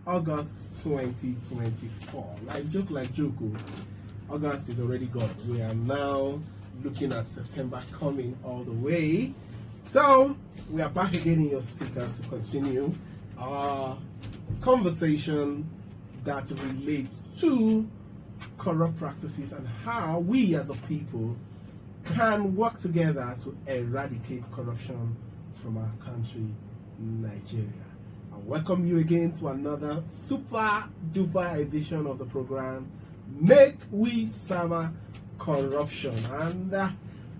August 2024. Like joke. August is already gone. We are now looking at September coming all the way. So we are back again in your speakers to continue our conversation that relates to corrupt practices and how we as a people can work together to eradicate corruption from our country, Nigeria. I welcome you again to another super duper edition of the program, Make We Summer Corruption. And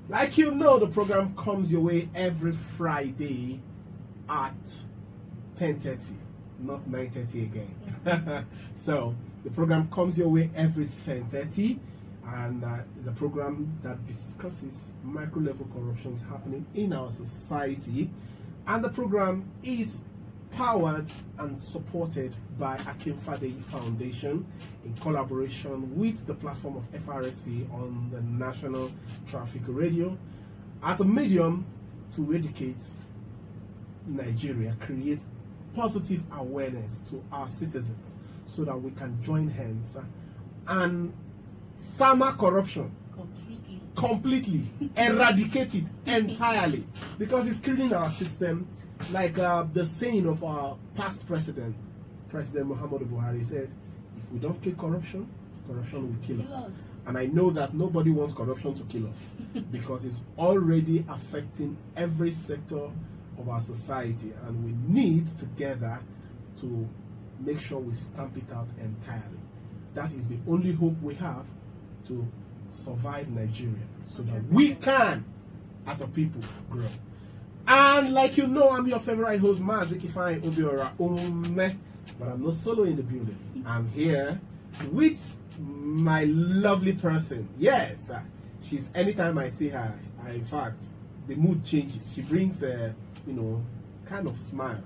like you know, the program comes your way every Friday at 10:30, not 9:30 again. So the program comes your way every 10:30, and it's a program that discusses micro-level corruptions happening in our society. And the program is powered and supported by Akin Fadeyi Foundation in collaboration with the platform of FRSC on the National Traffic Radio as a medium to educate Nigeria, create positive awareness to our citizens so that we can join hands and summer corruption completely eradicate it entirely, because it's killing our system. Like the saying of our past President Muhammadu Buhari said, if we don't kill corruption, corruption will kill us. And I know that nobody wants corruption to kill us because it's already affecting every sector of our society, and we need together to make sure we stamp it out entirely. That is the only hope we have to survive Nigeria, so that we can, as a people, grow. And like you know, I'm your favorite host, Mazikifai Obiora Ome, but I'm not solo in the building. I'm here with my lovely person. Yes, she's, anytime I see her, in fact, the mood changes. She brings a, kind of smile,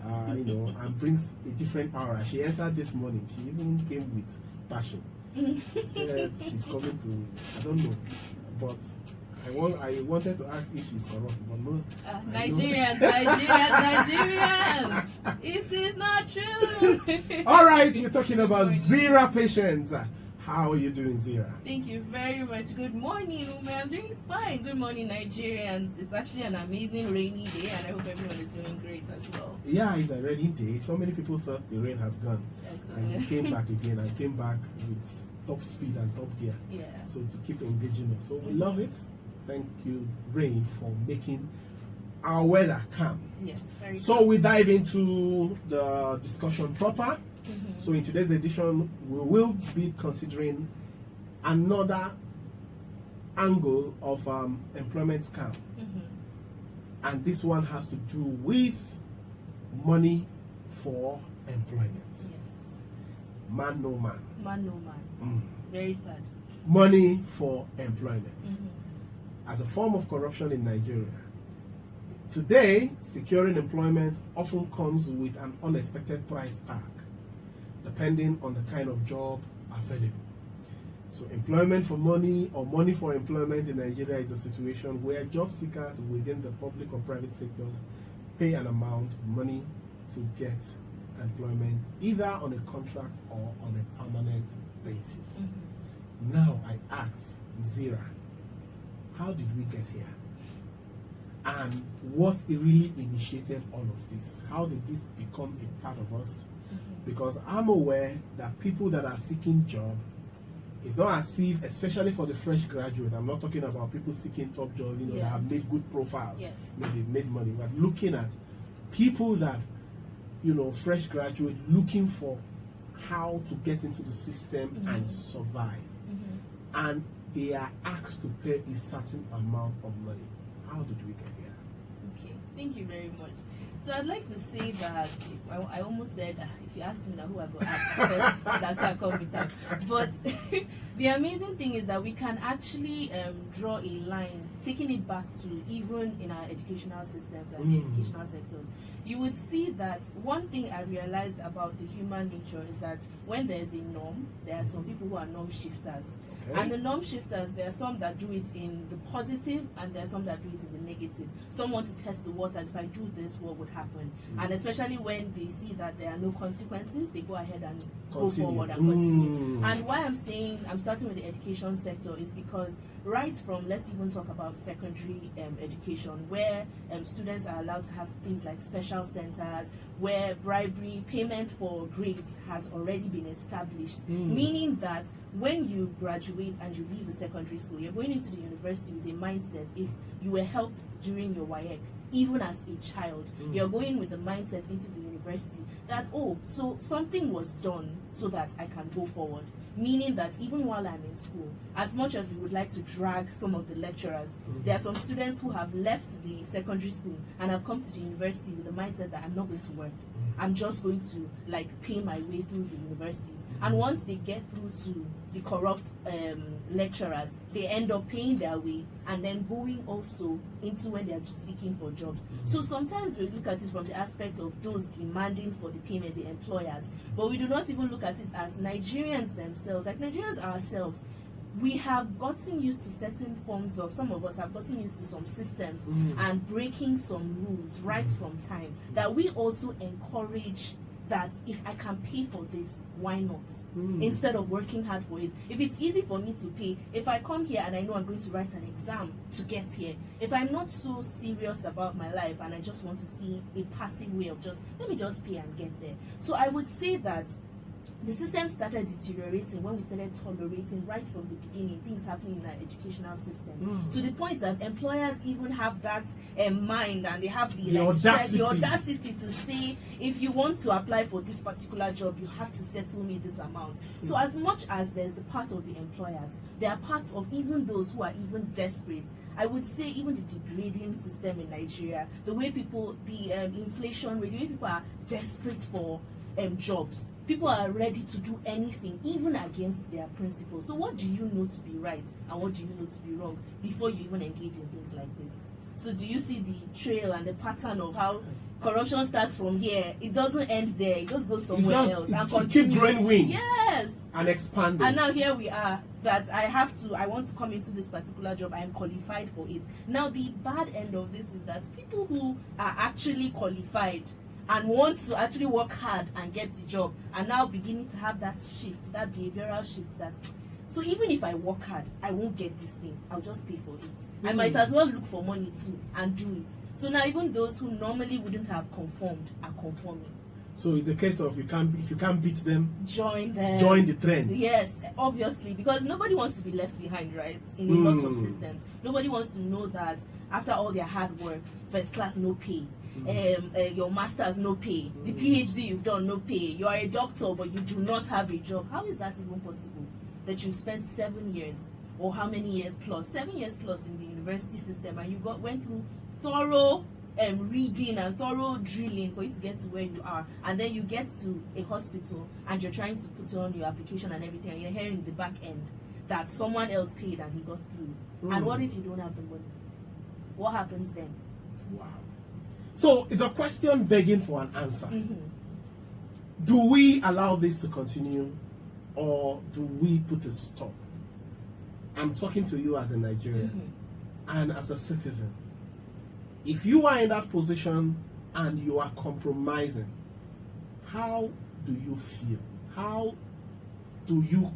and brings a different aura. She entered this morning. She even came with passion. Said she's coming to, I don't know, but I wanted to ask if she's corrupt, but no. Nigerians. It is not true. All right, we're talking about Zira patients. How are you doing, Zira? Thank you very much. Good morning, Ume. I'm doing fine. Good morning, Nigerians. It's actually an amazing rainy day, and I hope everyone is doing great as well. Yeah, it's a rainy day. So many people thought the rain has gone. Yes, and it came back again. I came back with top speed and top gear. Yeah. So to keep engaging us. So we love it. Thank you, rain, for making our weather calm. Yes, very So calm. we dive into the discussion proper. So in today's edition, we will be considering another angle of employment scam. And this one has to do with money for employment. Yes. Man no man. Man no man. Very sad. Money for employment. As a form of corruption in Nigeria. Today, securing employment often comes with an unexpected price tag, depending on the kind of job available. So employment for money or money for employment in Nigeria is a situation where job seekers within the public or private sectors pay an amount of money to get employment, either on a contract or on a permanent basis. Now I ask Zira, how did we get here? And what really initiated all of this? How did this become a part of us? Because I'm aware that people that are seeking job, it's not as if, especially for the fresh graduate, I'm not talking about people seeking top jobs, that have made good profiles, maybe made money. We're looking at people that, fresh graduate looking for how to get into the system and survive. And they are asked to pay a certain amount of money. How did we get here? Okay, thank you very much. So I'd like to say that I almost said, if you ask me now who I go ask, that's how I come with that. But the amazing thing is that we can actually draw a line, taking it back to even in our educational systems and the educational sectors. You would see that one thing I realized about the human nature is that when there's a norm, there are some people who are norm shifters. Okay. And the norm shifters, there are some that do it in the positive and there are some that do it in the negative. Some want to test the waters. If I do this, what would happen? And especially when they see that there are no consequences, they go ahead and go forward and continue. And why I'm saying I'm starting with the education sector is because right from, let's even talk about secondary education, where students are allowed to have things like special centers, where bribery, payment for grades has already been established, meaning that when you graduate and you leave the secondary school, you're going into the university with a mindset. If you were helped during your WAEC, even as a child, you're going with the mindset into the university that, oh, so something was done so that I can go forward. Meaning that even while I'm in school, as much as we would like to drag some of the lecturers, there are some students who have left the secondary school and have come to the university with the mindset that I'm not going to work. I'm just going to like pay my way through the universities. And once they get through to the corrupt lecturers, they end up paying their way and then going also into when they're just seeking for jobs. So sometimes we look at it from the aspect of those demanding for the payment, the employers, but we do not even look at it as Nigerians themselves, like Nigerians ourselves. We have gotten used to certain forms of, some of us have gotten used to some systems and breaking some rules right from time, that we also encourage that if I can pay for this, why not? Instead of working hard for it. If it's easy for me to pay, if I come here and I know I'm going to write an exam to get here, if I'm not so serious about my life and I just want to see a passive way of just, let me just pay and get there. So I would say that the system started deteriorating when we started tolerating right from the beginning things happening in our educational system, to the point that employers even have that mind, and they have the audacity to say, if you want to apply for this particular job, you have to settle me this amount. So as much as there's the part of the employers, there are parts of even those who are even desperate. I would say even the degrading system in Nigeria, the way people, the inflation rate, the way people are desperate for jobs. People are ready to do anything, even against their principles. So what do you know to be right and what do you know to be wrong before you even engage in things like this? So do you see the trail and the pattern of how corruption starts from here? It doesn't end there. It just goes somewhere else and continues. Keep growing wings. Yes. And expanding. And now here we are, that I want to come into this particular job. I am qualified for it. Now the bad end of this is that people who are actually qualified and want to actually work hard and get the job are now beginning to have that shift, that behavioral shift, that so even if I work hard, I won't get this thing, I'll just pay for it. I might as well look for money too and do it. So now even those who normally wouldn't have conformed are conforming. So it's a case of if you can't beat them, join them. Join the trend. Yes, obviously, because nobody wants to be left behind, right? In a lot of systems, nobody wants to know that after all their hard work, first class no pay, your master's no pay, the PhD you've done no pay, you are a doctor but you do not have a job. How is that even possible? That you spent 7 years or how many years plus, 7 years plus in the university system, and you went through thorough reading and thorough drilling for you to get to where you are, and then you get to a hospital and you're trying to put on your application and everything, and you're hearing in the back end that someone else paid and he got through. And what if you don't have the money? What happens then? Wow. So it's a question begging for an answer. Do we allow this to continue, or do we put a stop? I'm talking to you as a Nigerian and as a citizen. If you are in that position and you are compromising, how do you feel? How do you,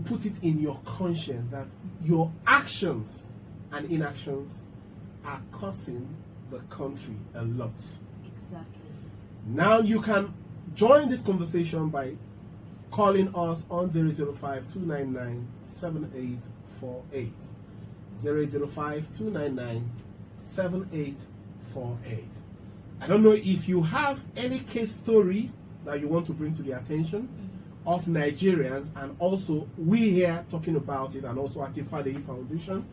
put it in your conscience that your actions and inactions are costing the country a lot? Exactly. Now you can join this conversation by calling us on 005-299-7848. 005-299-7848. I don't know if you have any case story that you want to bring to the attention of Nigerians, and also we here talking about it, and also Akin Fadeyi Foundation,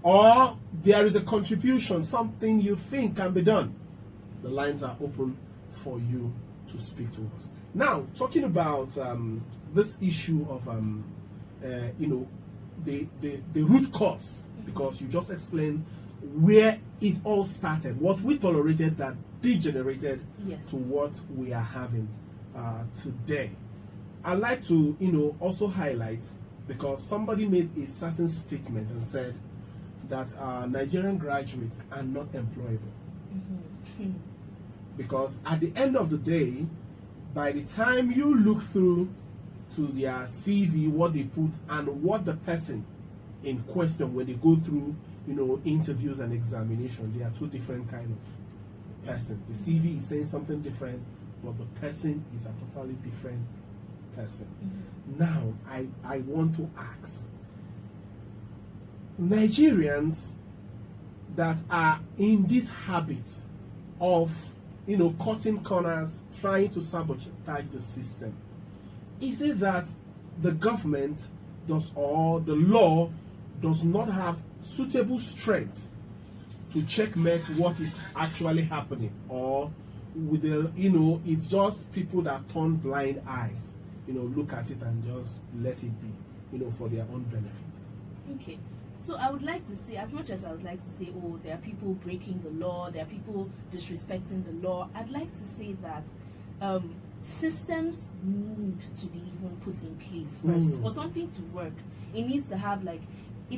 or there is a contribution, something you think can be done. The lines are open for you to speak to us. Now, talking about this issue of the root cause, because you just explained where it all started, what we tolerated that degenerated to what we are having today. I'd like to also highlight because somebody made a certain statement and said that Nigerian graduates are not employable. Because at the end of the day, by the time you look through to their CV, what they put, and what the person in question, when they go through, interviews and examination, they are two different kind of person. The CV is saying something different, but the person is a totally different person. Now, I want to ask, Nigerians that are in this habit of cutting corners, trying to sabotage the system, is it that the government or the law does not have suitable strength to checkmate what is actually happening, or with it's just people that turn blind eyes, look at it and just let it be, for their own benefits? Okay. So I would like to say, as much as I would like to say, oh, there are people breaking the law, there are people disrespecting the law, I'd like to say that systems need to be even put in place first. For something to work, it needs to have we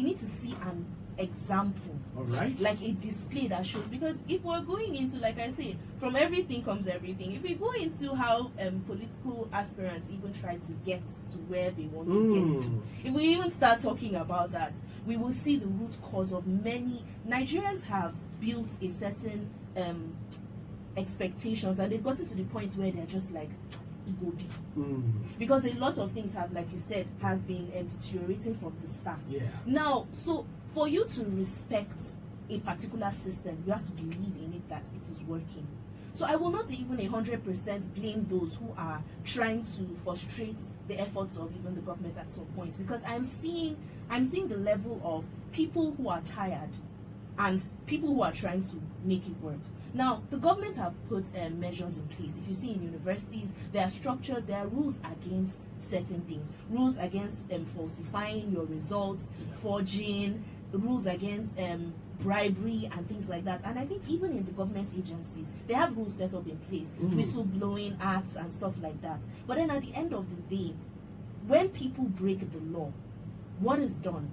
need to see an example. All right. Like a display that shows, because if we're going into, like I say, from everything comes everything. If we go into how political aspirants even try to get to where they want to get to, if we even start talking about that, we will see the root cause of many Nigerians have built a certain expectations, and they've gotten to the point where they're just like, it will be. Because a lot of things have, like you said, have been deteriorating from the start. Now, so for you to respect a particular system, you have to believe in it that it is working. So I will not even 100% blame those who are trying to frustrate the efforts of even the government at some point, because I'm seeing the level of people who are tired and people who are trying to make it work. Now, the government have put measures in place. If you see in universities, there are structures, there are rules against certain things. Rules against falsifying your results, forging, rules against bribery and things like that. And I think even in the government agencies, they have rules set up in place, whistleblowing acts and stuff like that. But then at the end of the day, when people break the law, what is done?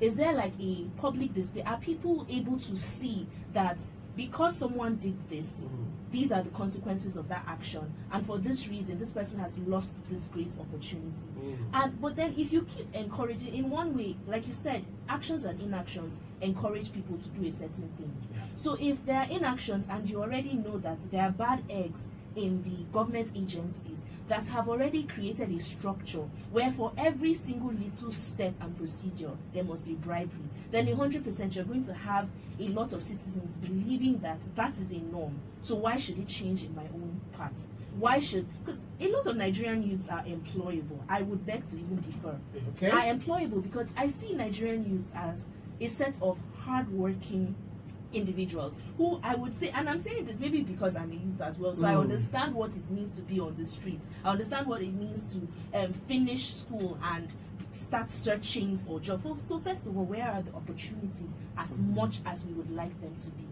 Is there like a public display? Are people able to see that because someone did this, these are the consequences of that action, and for this reason, this person has lost this great opportunity? But then if you keep encouraging, in one way, like you said, actions and inactions encourage people to do a certain thing. So if there are inactions and you already know that there are bad eggs in the government agencies that have already created a structure where for every single little step and procedure there must be bribery, then 100% you're going to have a lot of citizens believing that that is a norm. So why should it change in my own part? Because a lot of Nigerian youths are employable. I would beg to even differ. Okay. Are employable because I see Nigerian youths as a set of hardworking individuals who, I would say, and I'm saying this maybe because I'm a youth as well, so I understand what it means to be on the streets. I understand what it means to finish school and start searching for jobs. So first of all, where are the opportunities as much as we would like them to be?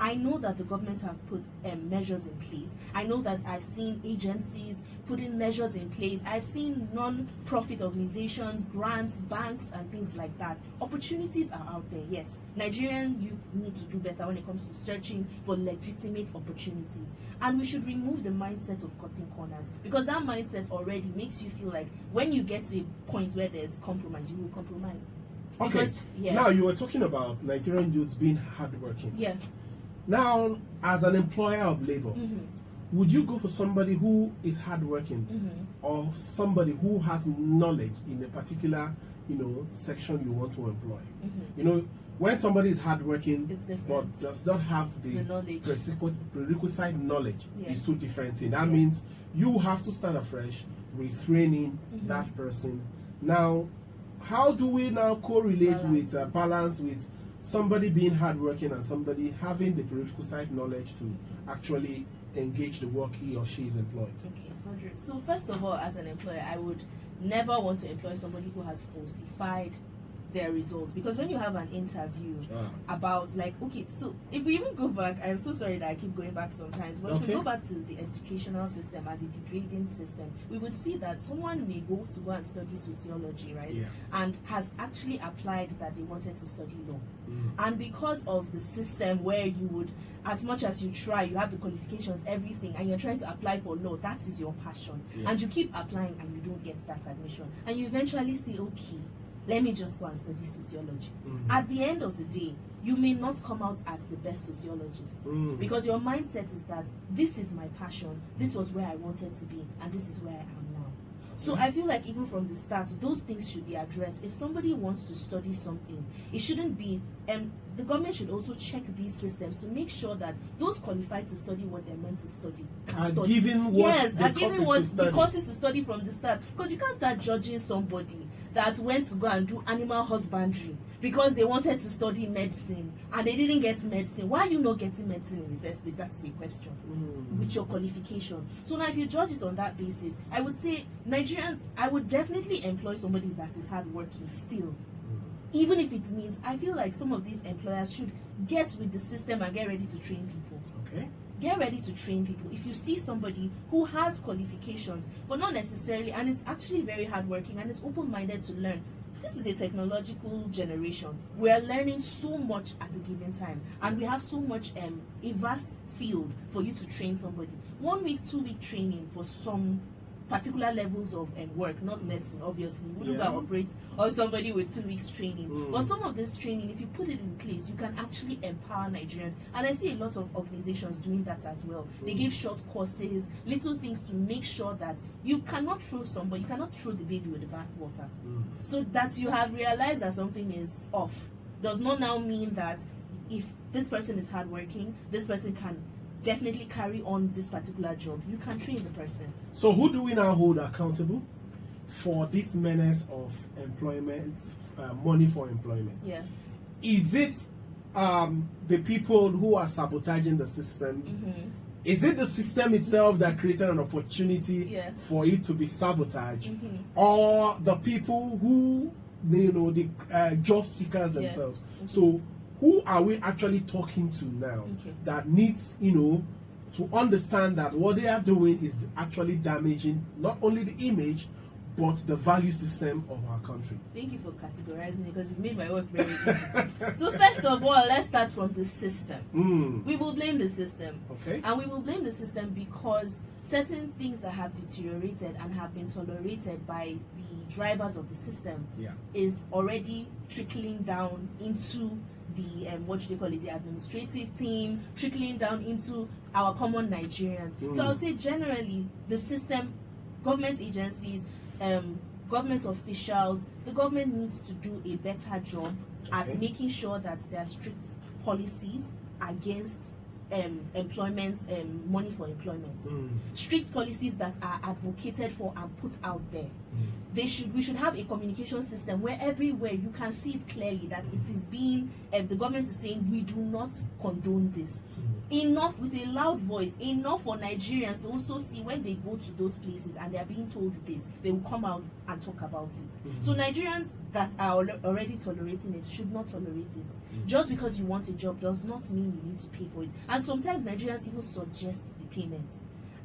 I know that the government have put measures in place. I know that I've seen agencies putting measures in place. I've seen non-profit organizations, grants, banks, and things like that. Opportunities are out there, yes. Nigerian youth need to do better when it comes to searching for legitimate opportunities. And we should remove the mindset of cutting corners, because that mindset already makes you feel like when you get to a point where there's compromise, you will compromise. Because, now you were talking about Nigerian youths being hardworking. Yeah. Now, as an employer of labor, would you go for somebody who is hardworking or somebody who has knowledge in a particular, section you want to employ? When somebody is hardworking but does not have the prerequisite knowledge, it's two different things. That means you have to start afresh, retraining that person. Now, how do we now correlate with balance with somebody being hardworking and somebody having the prerequisite knowledge to actually engage the work he or she is employed? Okay, 100. So first of all, as an employer, I would never want to employ somebody who has falsified their results. Because when you have an interview about, like, okay, so if we even go back, I'm so sorry that I keep going back sometimes, but if we go back to the educational system and the degrading system, we would see that someone may go and study sociology, right? And has actually applied that they wanted to study law. And because of the system where you would, as much as you try, you have the qualifications, everything, and you're trying to apply for law, that is your passion. And you keep applying and you don't get that admission. And you eventually say, okay, let me just go and study sociology. At the end of the day, you may not come out as the best sociologist because your mindset is that this is my passion, this was where I wanted to be, and this is where I am now. So I feel like even from the start, those things should be addressed. If somebody wants to study something, it shouldn't be, the government should also check these systems to make sure that those qualified to study what they're meant to study can study. Given what the courses to study from the start. Because you can't start judging somebody that went to go and do animal husbandry because they wanted to study medicine and they didn't get medicine. Why are you not getting medicine in the first place? That's a question with your qualification. So now if you judge it on that basis, I would say Nigerians, I would definitely employ somebody that is hardworking still. Even if it means, I feel like some of these employers should get with the system and get ready to train people. Okay. Get ready to train people. If you see somebody who has qualifications, but not necessarily, and it's actually very hardworking and it's open-minded to learn. This is a technological generation. We are learning so much at a given time, and we have so much a vast field for you to train somebody. 1 week, 2 week training for some particular levels of work, not medicine, obviously. You wouldn't operate on somebody with 2 weeks training. But some of this training, if you put it in place, you can actually empower Nigerians. And I see a lot of organizations doing that as well. They give short courses, little things to make sure that you cannot throw somebody, you cannot throw the baby with the bathwater. So that you have realized that something is off does not now mean that if this person is hardworking, this person can definitely carry on this particular job. You can train the person. So who do we now hold accountable for this menace of employment, money for employment? Yeah. Is it the people who are sabotaging the system? Is it the system itself that created an opportunity for it to be sabotaged? Or the people who, the job seekers themselves? So who are we actually talking to now that needs, to understand that what they are doing is actually damaging not only the image, but the value system of our country? Thank you for categorizing it, because you made my work very easy. So first of all, let's start from the system. We will blame the system. Okay. And we will blame the system because certain things that have deteriorated and have been tolerated by the drivers of the system is already trickling down into the the administrative team, trickling down into our common Nigerians. So I would say generally the system, government agencies, government officials, the government needs to do a better job at making sure that there are strict policies against employment, money for employment. Strict policies that are advocated for and put out there. We should have a communication system where everywhere you can see it clearly that it is being, the government is saying we do not condone this. Enough, with a loud voice, enough for Nigerians to also see when they go to those places and they are being told this, they will come out and talk about it. So Nigerians that are already tolerating it should not tolerate it. Just because you want a job does not mean you need to pay for it. And sometimes Nigerians even suggest the payment.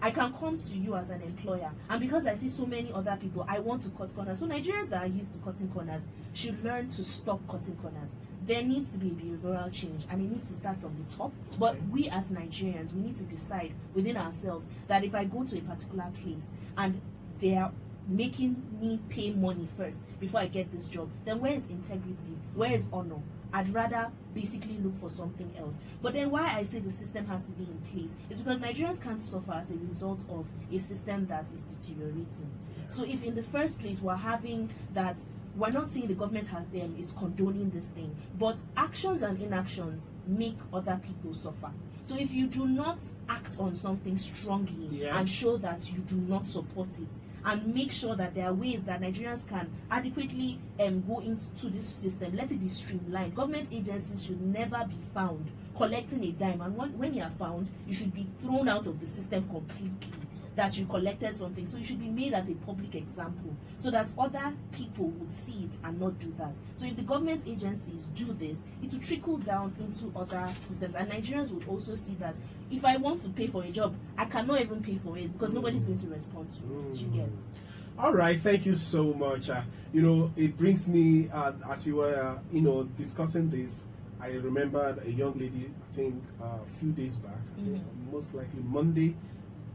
I can come to you as an employer, and because I see so many other people, I want to cut corners. So Nigerians that are used to cutting corners should learn to stop cutting corners. There needs to be a behavioral change, and it needs to start from the top. But we as Nigerians, we need to decide within ourselves that if I go to a particular place and they are making me pay money first before I get this job, then where is integrity? Where is honor? I'd rather basically look for something else. But then why I say the system has to be in place is because Nigerians can't suffer as a result of a system that is deteriorating. So if in the first place we're having that, we're not saying the government is condoning this thing, but actions and inactions make other people suffer. So if you do not act on something strongly and show that you do not support it, and make sure that there are ways that Nigerians can adequately go into this system, let it be streamlined. Government agencies should never be found collecting a dime, and when you are found, you should be thrown out of the system completely. that you collected something. So you should be made as a public example so that other people would see it and not do that. So if the government agencies do this, it will trickle down into other systems, and Nigerians would also see that if I want to pay for a job, I cannot even pay for it because nobody's going to respond to it. You get? All right, thank you so much. It brings me, as we were, discussing this, I remembered a young lady, I think a few days back, I think most likely Monday.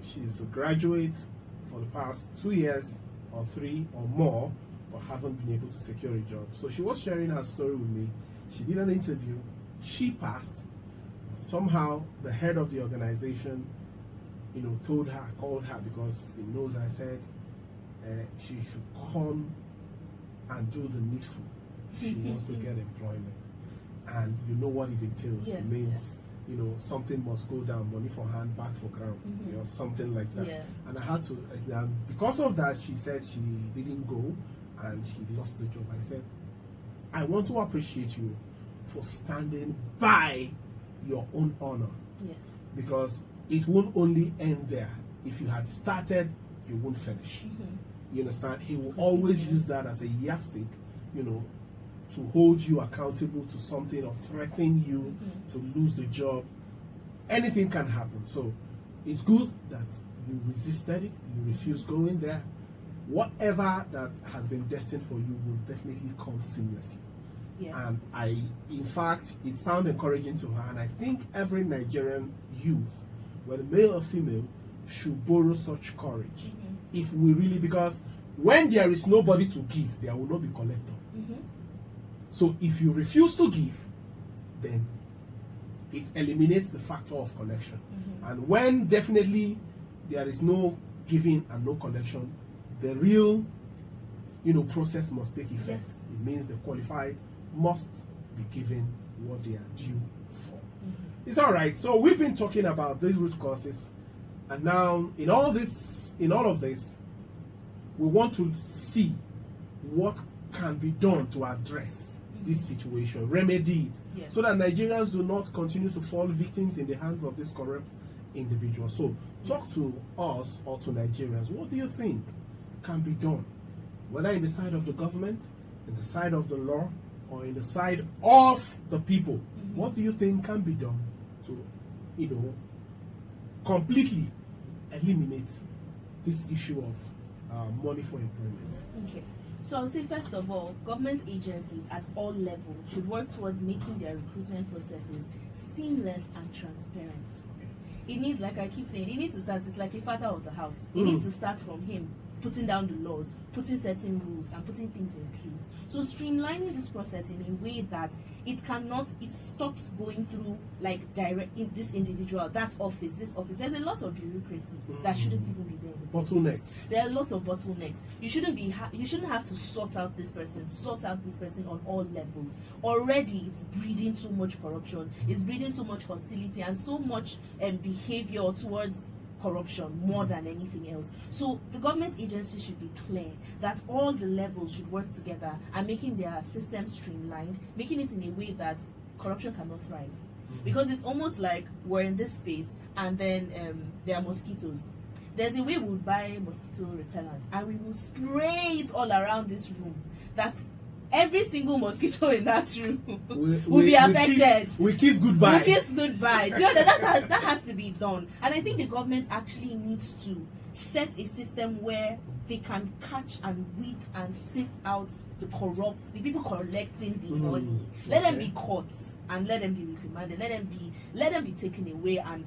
She's a graduate for the past 2 years or 3 or more, but haven't been able to secure a job. So she was sharing her story with me. She did an interview, she passed. Somehow the head of the organization, called her because he knows I said she should come and do the needful if she wants to get employment. And you know what it entails. Yes, it means something must go down, money for hand, back for ground, something like that. Yeah. And I had to, because of that, she said she didn't go and she lost the job. I said, I want to appreciate you for standing by your own honor. Yes. Because it won't only end there. If you had started, you won't finish. You understand? He will always use that as a yardstick, to hold you accountable to something or threaten you to lose the job. Anything can happen. So it's good that you resisted it, you refused going there. Whatever that has been destined for you will definitely come seamlessly. Yeah. And in fact, it sounded encouraging to her, and I think every Nigerian youth, whether male or female, should borrow such courage. If we really, because when there is nobody to give, there will not be collector. So if you refuse to give, then it eliminates the factor of collection. And when definitely there is no giving and no collection, the real process must take effect. Yes. It means the qualified must be given what they are due for. It's all right. So we've been talking about these root causes, and now in all of this, we want to see what can be done to address this situation, remedy it, so that Nigerians do not continue to fall victims in the hands of this corrupt individual. So talk to us or to Nigerians. What do you think can be done, whether in the side of the government, in the side of the law, or in the side of the people? What do you think can be done to completely eliminate this issue of money for employment? Okay. So I would say, first of all, government agencies at all levels should work towards making their recruitment processes seamless and transparent. It needs, like I keep saying, it needs to start, it's like a father of the house. It needs to start from him, putting down the laws, putting certain rules, and putting things in place. So streamlining this process in a way that it stops going through like direct in this individual, that office, this office. There's a lot of bureaucracy that shouldn't even be there. Bottlenecks. There are a lot of bottlenecks. You shouldn't have to sort out this person on all levels. Already it's breeding so much corruption, it's breeding so much hostility and so much behavior towards corruption more than anything else. So the government agencies should be clear that all the levels should work together and making their systems streamlined, making it in a way that corruption cannot thrive. Because it's almost like we're in this space and then there are mosquitoes. There's a way we would buy mosquito repellent and we will spray it all around this room, that every single mosquito in that room will be affected. We kiss goodbye. Do you know that has to be done. And I think the government actually needs to set a system where they can catch and weed and sift out the people collecting the money. Let them be caught and let them be reprimanded. Let them be taken away and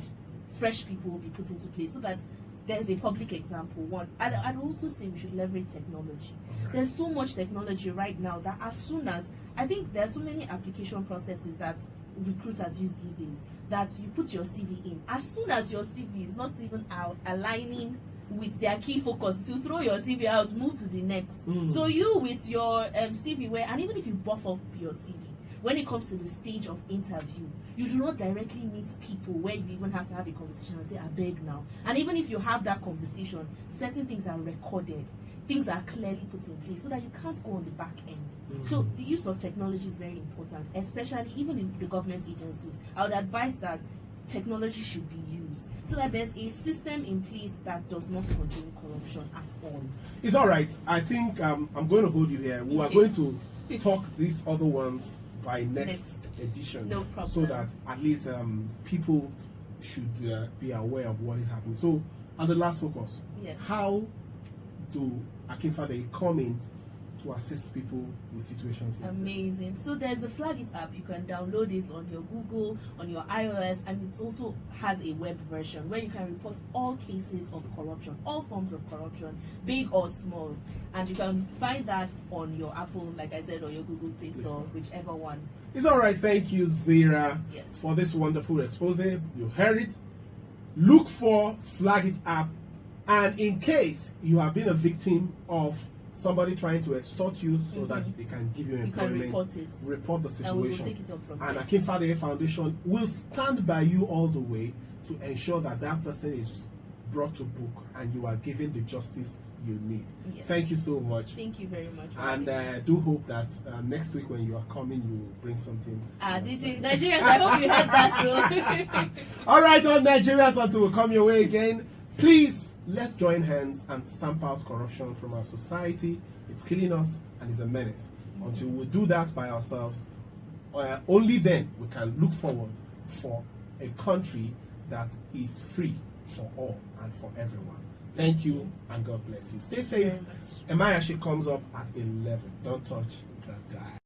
fresh people will be put into place so that there's a public example. One, I'd also say we should leverage technology. There's so much technology right now that as soon as, I think there's so many application processes that recruiters use these days, that you put your CV in. As soon as your CV is not even aligning with their key focus, to throw your CV out, move to the next. So you with your CV, and even if you buff up your CV, when it comes to the stage of interview, you do not directly meet people where you even have to have a conversation and say, I beg now. And even if you have that conversation, certain things are recorded, things are clearly put in place so that you can't go on the back end. So the use of technology is very important, especially even in the government agencies. I would advise that technology should be used so that there's a system in place that does not condone corruption at all. It's all right. I think I'm going to hold you here. We are Okay. going to talk these other ones by next edition, No problem. so that at least people should be aware of what is happening. So, and the last focus, Yes. how do Akin Fadeyi come in to assist people with situations like this? Amazing. So there's the Flag It app. You can download it on your Google, on your iOS, and it also has a web version where you can report all cases of corruption, all forms of corruption, big or small. And you can find that on your Apple, like I said, or your Google Play Store, whichever one. It's all right. Thank you, Zira, Yes. for this wonderful expose. You heard it. Look for Flag It app, and in case you have been a victim of somebody trying to extort you so that they can give you You can employment, report it. report the And we will situation. take it up from And there. Akin Fadeyi Foundation will stand by you all the way to ensure that that person is brought to book and you are given the justice you need. Yes. Thank you so much. Thank you very much. And do hope that next week when you are coming, you bring something. Nigerians, I hope you heard that too. All right, all Nigerians, until we come your way again, please let's join hands and stamp out corruption from our society. It's killing us and it's a menace. Until we do that by ourselves, only then we can look forward for a country that is free for all and for everyone. Thank you and God bless you. Stay safe. Very much. Emayashi comes up at 11. Don't touch that dial.